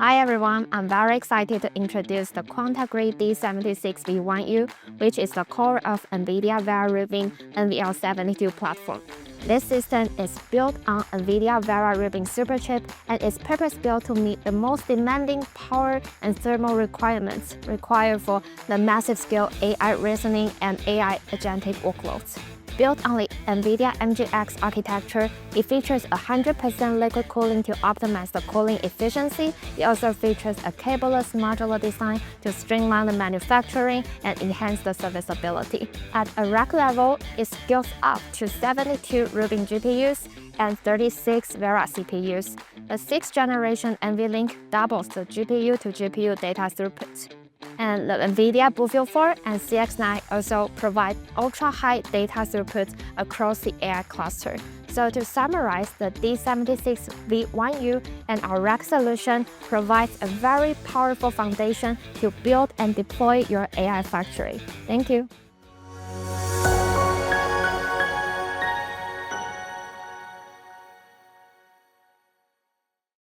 Hi everyone, I'm very excited to introduce the QuantaGrid D76V-1U, which is the core of NVIDIA Vera Rubin NVL72 platform. This system is built on NVIDIA Vera Rubin superchip and is purpose-built to meet the most demanding power and thermal requirements required for the massive-scale AI reasoning and AI agentic workloads. Built on the NVIDIA MGX architecture, it features 100% liquid cooling to optimize the cooling efficiency. It also features a cableless modular design to streamline the manufacturing and enhance the serviceability. At a rack level, it scales up to 72 Rubin GPUs and 36 Vera CPUs. The 6th generation NVLink doubles the GPU-to-GPU data throughput. And the NVIDIA Bluefield 4 and CX9 also provide ultra-high data throughput across the AI cluster. So to summarize, the D76V-1U and our rack solution provides a very powerful foundation to build and deploy your AI factory. Thank you.